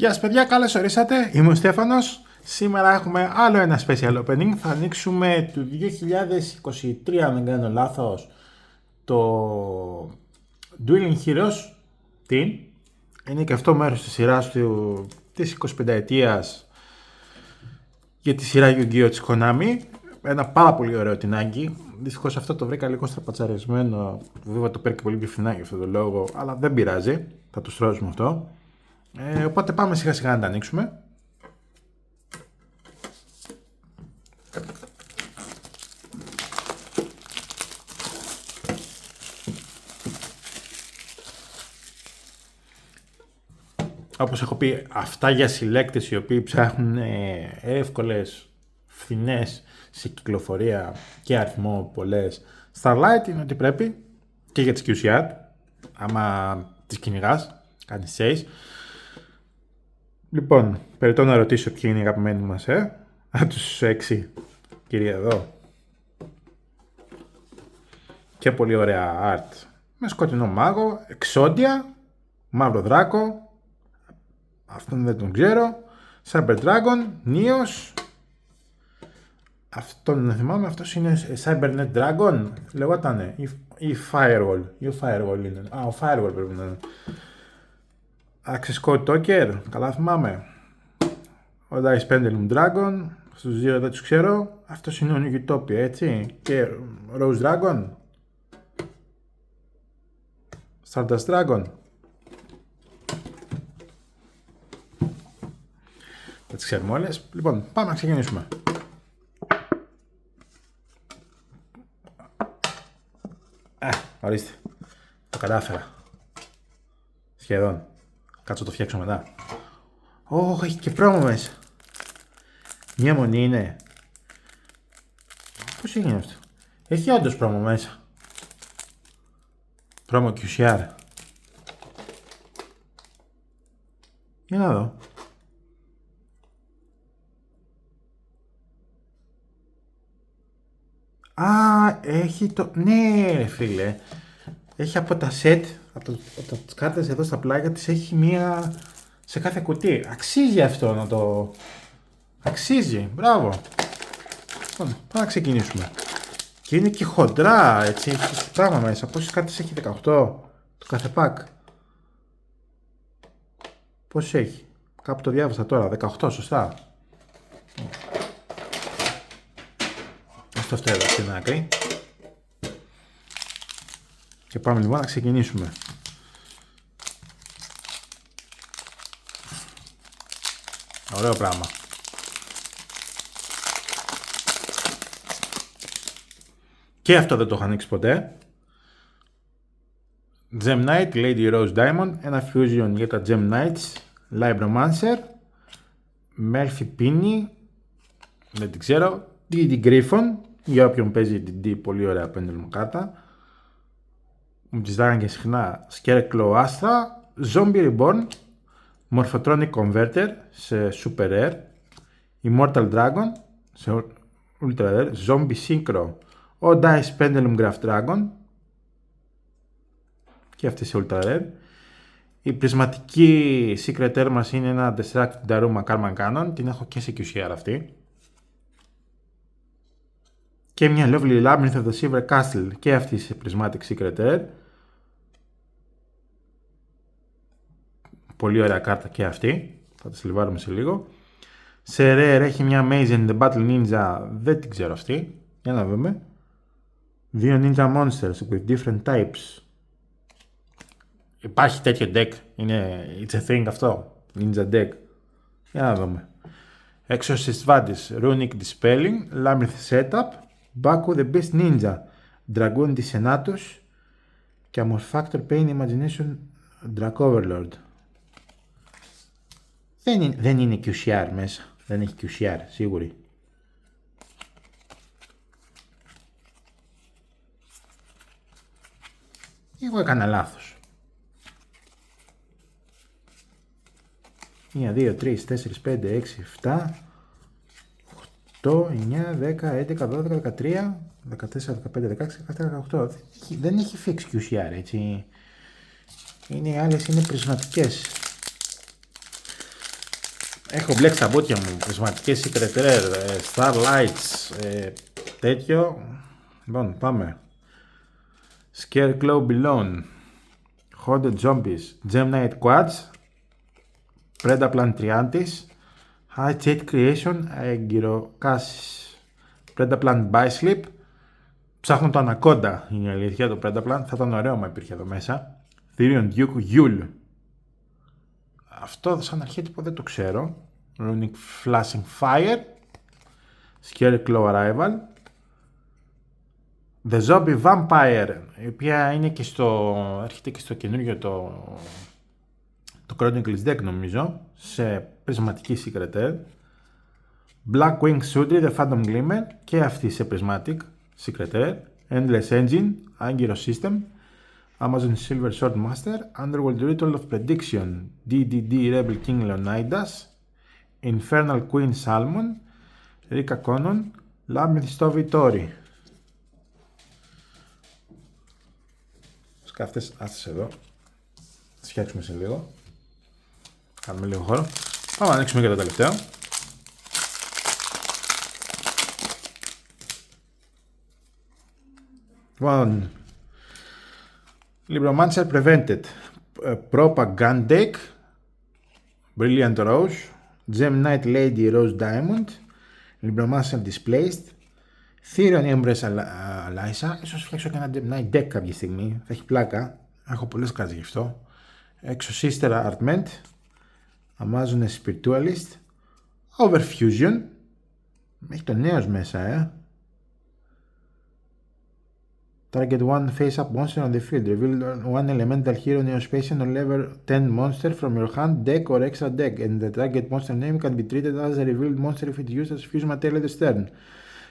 Γεια σας παιδιά, καλώς ορίσατε. Είμαι ο Στέφανος. Σήμερα έχουμε άλλο ένα special opening. Θα ανοίξουμε του 2023, αν δεν κάνω λάθος, το Dueling Heroes Team. Είναι και αυτό μέρος της σειράς της 25 ετίας για τη σειρά Yu-Gi-Oh! Της Konami. Ένα πάρα πολύ ωραίο τινάκι. Δυστυχώς αυτό το βρήκα λίγο στραπατσαρισμένο. Βέβαια το παίρνει πολύ πιο φθηνά για αυτόν τον λόγο, αλλά δεν πειράζει. Θα το στρώσουμε αυτό. Οπότε πάμε σιγά σιγά να τα ανοίξουμε. Όπως έχω πει, αυτά για συλλέκτες οι οποίοι ψάχνουν εύκολες, φθηνές σε κυκλοφορία και αριθμό πολλές Starlight, είναι ότι πρέπει και για τις QCR, άμα τις κυνηγάς, κάνεις chase. Λοιπόν, περιττώ να ρωτήσω ποιοι είναι οι αγαπημένοι μας, από τους 6, κυρία εδώ. Και πολύ ωραία art με σκοτεινό μάγο, εξόντια, μαύρο δράκο, αυτόν δεν τον ξέρω, Cyber Dragon, Neos, αυτόν δεν θυμάμαι, αυτός είναι Cybernet Dragon, λεγότανε, ή Firewall, είναι, ο Firewall πρέπει να είναι. Access Code Talker, καλά θυμάμαι. Ο Dice Pendulum Dragon, στους δύο δεν τους ξέρω. Αυτός είναι ο New Utopia, έτσι. Και Rose Dragon. Stardust Dragon. Θα τις ξέρουμε όλες. Λοιπόν, πάμε να ξεκινήσουμε. Ορίστε. Το κατάφερα. Σχεδόν. Κάτσω το φτιάξω μετά. Έχει και πρόμο μέσα. Μια μονή είναι. Πώς έγινε αυτό? Έχει όντως πρόμο μέσα. Πρόμο QCR. Για να δω. Έχει το... Ναι ρε φίλε. Έχει από τα set, από τις κάρτες εδώ στα πλάγια της, έχει μία σε κάθε κουτί. Αξίζει αυτό να το... Αξίζει, μπράβο. Πάμε να ξεκινήσουμε. Και είναι και χοντρά, έτσι, έχει πράγμα μέσα. Πόσες κάρτες έχει? 18 το κάθε pack. Πόσες έχει? Κάπου το διάβασα τώρα, 18, σωστά. Αυτό εδώ στην άκρη. Και πάμε λοιπόν να ξεκινήσουμε. Ωραίο πράγμα. Και αυτό δεν το έχω ανοίξει ποτέ. Gem Knight, Lady Rose Diamond, ένα fusion για τα Gem Knights, Libromancer, Melfi Pini, δεν την ξέρω, D.D. Griffon, για όποιον παίζει D.D. πολύ ωραία pendulum κάρτα. Μου τις δάγαν και συχνά. Scarecrow Astra, Zombie Reborn, Morphotronic Converter σε Super Rare, Immortal Dragon σε Ultra Rare, Zombie Synchro, ο Dice Pendulum Graph Dragon και αυτή σε Ultra Rare. Η πρισματική Secret Air μας είναι ένα Destructive Daruma Karman Cannon, την έχω και σε QCR αυτή. Και μια Lovely Labyrinth of the Silver Castle και αυτή σε Prismatic Secret Air. Πολύ ωραία κάρτα και αυτή. Θα τη σλιβάρουμε σε λίγο. Σε Rare έχει μια Maze and the Battle Ninja. Δεν την ξέρω αυτή. Για να δούμε. Δύο Ninja Monsters with different types. Υπάρχει τέτοιο deck. It's a thing αυτό. Ninja deck. Για να δούμε. Exorcist Vadis, Runic Dispelling, Labyrinth Setup, Baku the Best Ninja, Dragoon Disenatus και Amorphactor Pain Imagination Drac Overlord. Δεν είναι QCR μέσα. Δεν έχει QCR, σίγουρη. Εγώ έκανα λάθος. 1, 2, 3, 4, 5, 6, 7, 8, 9, 10, 11, 12, 13, 14, 15, 16, 17, 18. Δεν έχει fix QCR, έτσι. Οι άλλες είναι πρισματικές. Έχω μπλέξει τα μπότια μου, prismatic Secret Rare, Starlights, τέτοιο. Λοιπόν, πάμε. Scarecrow Belone, Haunted Zombies, Gem Knight Quads, Predaplant Triantis, High Jet Creation, Aegirocassis, Predaplant Bislip. Ψάχνω το Anaconda, είναι η αλήθεια, το Predaplant. Θα ήταν ωραίο μα υπήρχε εδώ μέσα. Therion Duke Yule. Αυτό σαν αρχέτυπο δεν το ξέρω. Runic Flashing Fire, Scarecrow Arrival, The Zombie Vampire, η οποία είναι και έρχεται και στο καινούργιο το Chronicles Deck νομίζω, σε prismatic Secret Rare. Black Wing Sudri, The Phantom Glimmer, και αυτή σε prismatic Secret Rare. Endless Engine, Angiro System, Amazon Silver Sword Master, Underworld Ritual of Prediction, DDD Rebel King Leonidas, Infernal Queen Salmon, Rika Conon, Labyrinth Stovi Tori. Σκάφτες, άστες εδώ. Θα φτιάξουμε σε λίγο. Κάνουμε λίγο χώρο. Πάμε να ανοίξουμε και το τελευταίο. Λοιπόν, Libromancer Prevented, Propaganda Deck, Brilliant Rose, Gem Knight Lady Rose Diamond, Libromancer Displaced, Therion Embrace Alyssa. Ίσως φτιάξω και ένα Gem Knight Deck κάποια στιγμή, θα έχει πλάκα, έχω πολλές κάρτες γι' αυτό. Exosister Artment, Amazon Spiritualist, Overfusion, έχει το νέος μέσα, Target one face-up monster on the field. Reveal one elemental hero, Neospatian, or level 10 monster from your hand, deck, or extra deck, and the target monster name can be treated as a revealed monster if it used as fuse material at the stern.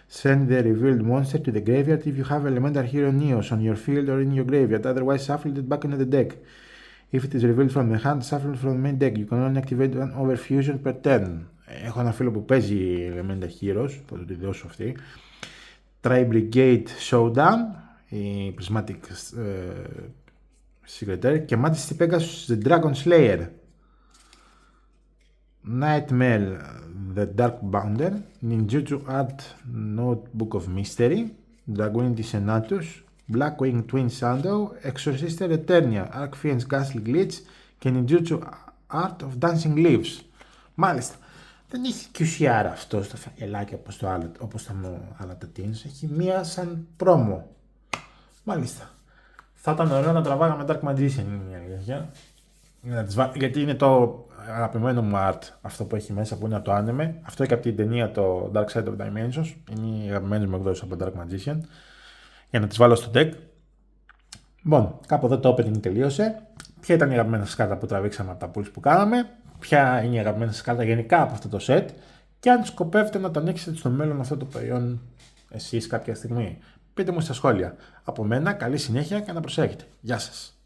Send the revealed monster to the graveyard if you have elemental hero Neos on your field or in your graveyard, otherwise shuffle it back into the deck. If it is revealed from the hand, shuffle from the main deck. You can only activate one Overfusion per turn. Έχω ένα φίλο που παίζει elemental heroes, θα του τη δώσω αυτή. Tri-Brigade Showdown, η prismatic Secret Rare, και Majesty Pegasus The Dragon Slayer, Nightmare The Dark Bounder, Ninjutsu Art Notebook of Mystery, Dragonity Senatus, Blackwing Twin Shadow, Exorcister Eternia, Archfiend's Ghastly Glitch και Ninjutsu Art of Dancing Leaves. Μάλιστα, δεν έχει QCR αυτό στα φακελάκια όπως τα άλλα τα teens, έχει μία σαν πρόμο. Μάλιστα. Θα ήταν ωραίο να τραβάγαμε Dark Magician, είναι η αλήθεια. Γιατί είναι το αγαπημένο μου art αυτό που έχει μέσα, που είναι από το anime. Αυτό και από την ταινία το Dark Side of Dimensions. Είναι οι αγαπημένες μου εκδόσεις από Dark Magician. Για να τις βάλω στο deck. Λοιπόν, κάπου εδώ το opening τελείωσε. Ποια ήταν η αγαπημένη σας κάρτα που τραβήξαμε από τα pulls που κάναμε? Ποια είναι η αγαπημένη σας κάρτα γενικά από αυτό το set? Και αν σκοπεύετε να το ανοίξετε στο μέλλον αυτό το προϊόν εσείς κάποια στιγμή? Πείτε μου στα σχόλια. Από μένα, καλή συνέχεια και να προσέχετε. Γεια σας.